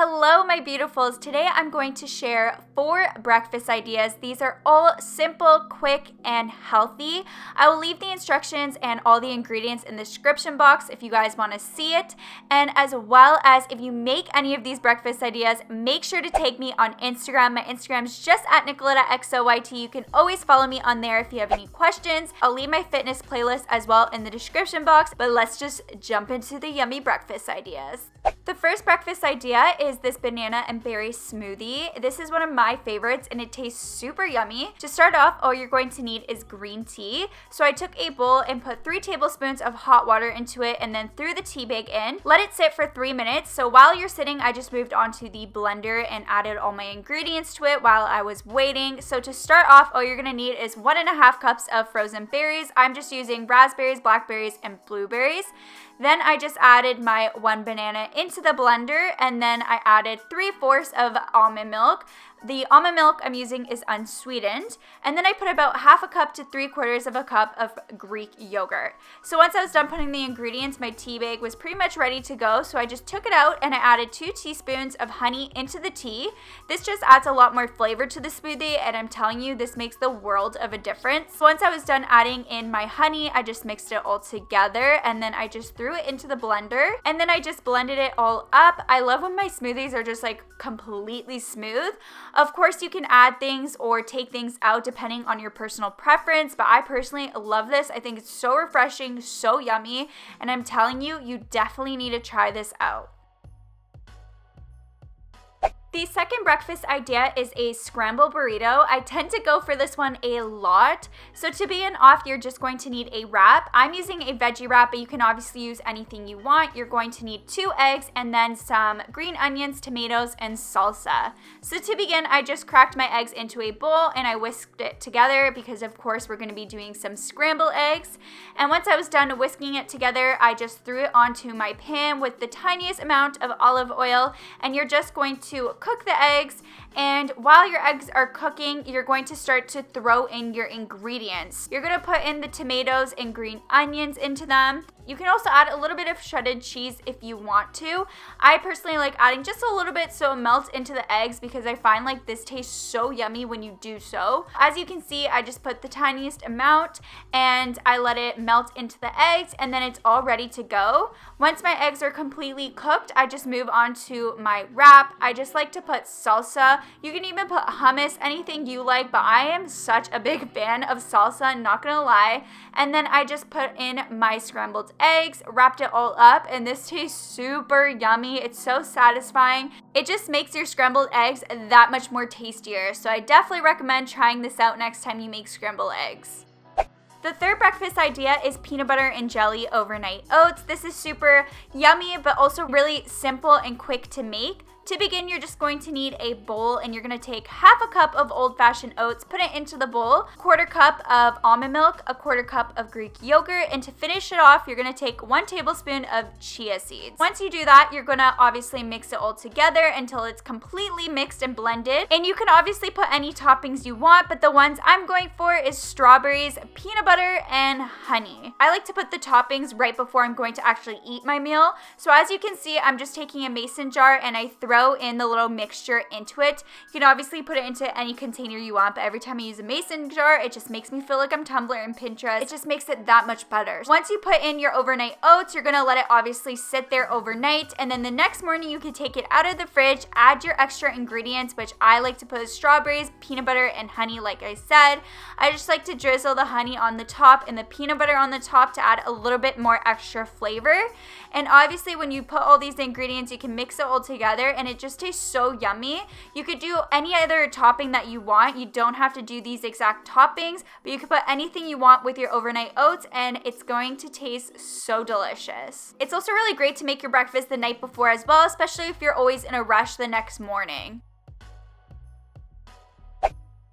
Hello, my beautifuls. Today I'm going to share 4 breakfast ideas. These are all simple, quick, and healthy. I will leave the instructions and all the ingredients in the description box if you guys want to see it. And as well as if you make any of these breakfast ideas, make sure to tag me on Instagram. My Instagram is just at Nicoletta_XOYT. You can always follow me on there if you have any questions. I'll leave my fitness playlist as well in the description box, but let's just jump into the yummy breakfast ideas. The first breakfast idea is this banana and berry smoothie. This is one of my favorites and it tastes super yummy. To start off, all you're going to need is green tea. So I took a bowl and put 3 tablespoons of hot water into it and then threw the tea bag in. Let it sit for 3 minutes. So while you're sitting, I just moved on to the blender and added all my ingredients to it while I was waiting. So to start off, all you're gonna need is 1.5 cups of frozen berries. I'm just using raspberries, blackberries, and blueberries. Then I just added my 1 banana into the blender and then I added 3/4 of almond milk. The almond milk I'm using is unsweetened. And then I put about 1/2 cup to 3/4 cup of Greek yogurt. So once I was done putting the ingredients, my tea bag was pretty much ready to go. So I just took it out and I added 2 teaspoons of honey into the tea. This just adds a lot more flavor to the smoothie and I'm telling you, this makes the world of a difference. So once I was done adding in my honey, I just mixed it all together and then I just threw it into the blender and then I just blended it all up. I love when my smoothies are just like completely smooth. Of course, you can add things or take things out depending on your personal preference, but I personally love this. I think it's so refreshing, so yummy, and I'm telling you, you definitely need to try this out. The second breakfast idea is a scramble burrito. I tend to go for this one a lot. So to begin off, you're just going to need a wrap. I'm using a veggie wrap, but you can obviously use anything you want. You're going to need 2 eggs and then some green onions, tomatoes, and salsa. So to begin, I just cracked my eggs into a bowl and I whisked it together because of course we're going to be doing some scrambled eggs. And once I was done whisking it together, I just threw it onto my pan with the tiniest amount of olive oil and you're just going to cook the eggs, and while your eggs are cooking, you're going to start to throw in your ingredients. You're going to put in the tomatoes and green onions into them. You can also add a little bit of shredded cheese if you want to. I personally like adding just a little bit so it melts into the eggs because I find like this tastes so yummy when you do so. As you can see, I just put the tiniest amount and I let it melt into the eggs and then it's all ready to go. Once my eggs are completely cooked, I just move on to my wrap. I just like to put salsa. You can even put hummus, anything you like, but I am such a big fan of salsa, not gonna lie. And then I just put in my scrambled eggs, wrapped it all up, and this tastes super yummy. It's so satisfying. It just makes your scrambled eggs that much more tastier. So I definitely recommend trying this out next time you make scrambled eggs. The third breakfast idea is peanut butter and jelly overnight oats. This is super yummy, but also really simple and quick to make. To begin, you're just going to need a bowl and you're going to take 1/2 cup of old-fashioned oats, put it into the bowl, 1/4 cup of almond milk, 1/4 cup of Greek yogurt, and to finish it off, you're going to take 1 tablespoon of chia seeds. Once you do that, you're going to obviously mix it all together until it's completely mixed and blended. And you can obviously put any toppings you want, but the ones I'm going for is strawberries, peanut butter, and honey. I like to put the toppings right before I'm going to actually eat my meal. So as you can see, I'm just taking a mason jar and I throw in the little mixture into it. You can obviously put it into any container you want, but every time I use a mason jar, it just makes me feel like I'm Tumblr and Pinterest. It just makes it that much better. Once you put in your overnight oats, you're gonna let it obviously sit there overnight, and then the next morning you can take it out of the fridge, add your extra ingredients, which I like to put strawberries, peanut butter, and honey like I said. I just like to drizzle the honey on the top and the peanut butter on the top to add a little bit more extra flavor. And obviously when you put all these ingredients, you can mix it all together and it just tastes so yummy. You could do any other topping that you want. You don't have to do these exact toppings, but you could put anything you want with your overnight oats and it's going to taste so delicious. It's also really great to make your breakfast the night before as well, especially if you're always in a rush the next morning.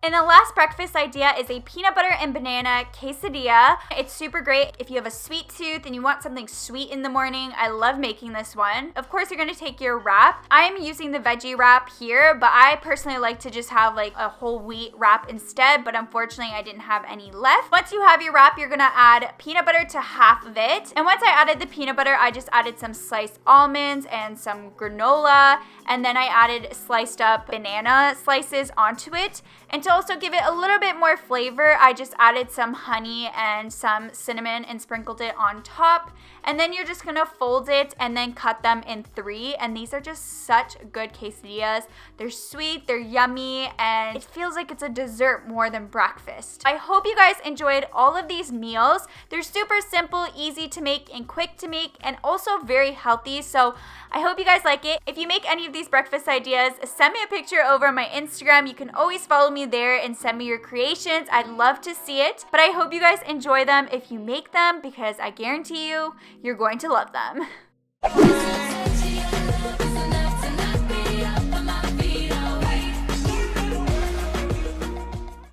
And the last breakfast idea is a peanut butter and banana quesadilla. It's super great if you have a sweet tooth and you want something sweet in the morning. I love making this one. Of course, you're gonna take your wrap. I'm using the veggie wrap here, but I personally like to just have like a whole wheat wrap instead, but unfortunately I didn't have any left. Once you have your wrap, you're gonna add peanut butter to half of it. And once I added the peanut butter, I just added some sliced almonds and some granola, and then I added sliced up banana slices onto it. And to also give it a little bit more flavor, I just added some honey and some cinnamon and sprinkled it on top. And then you're just gonna fold it and then cut them in 3. And these are just such good quesadillas. They're sweet, they're yummy, and it feels like it's a dessert more than breakfast. I hope you guys enjoyed all of these meals. They're super simple, easy to make, and quick to make, and also very healthy. So I hope you guys like it. If you make any of these breakfast ideas, send me a picture over on my Instagram. You can always follow me there and send me your creations. I'd love to see it. But I hope you guys enjoy them if you make them, because I guarantee you, you're going to love them.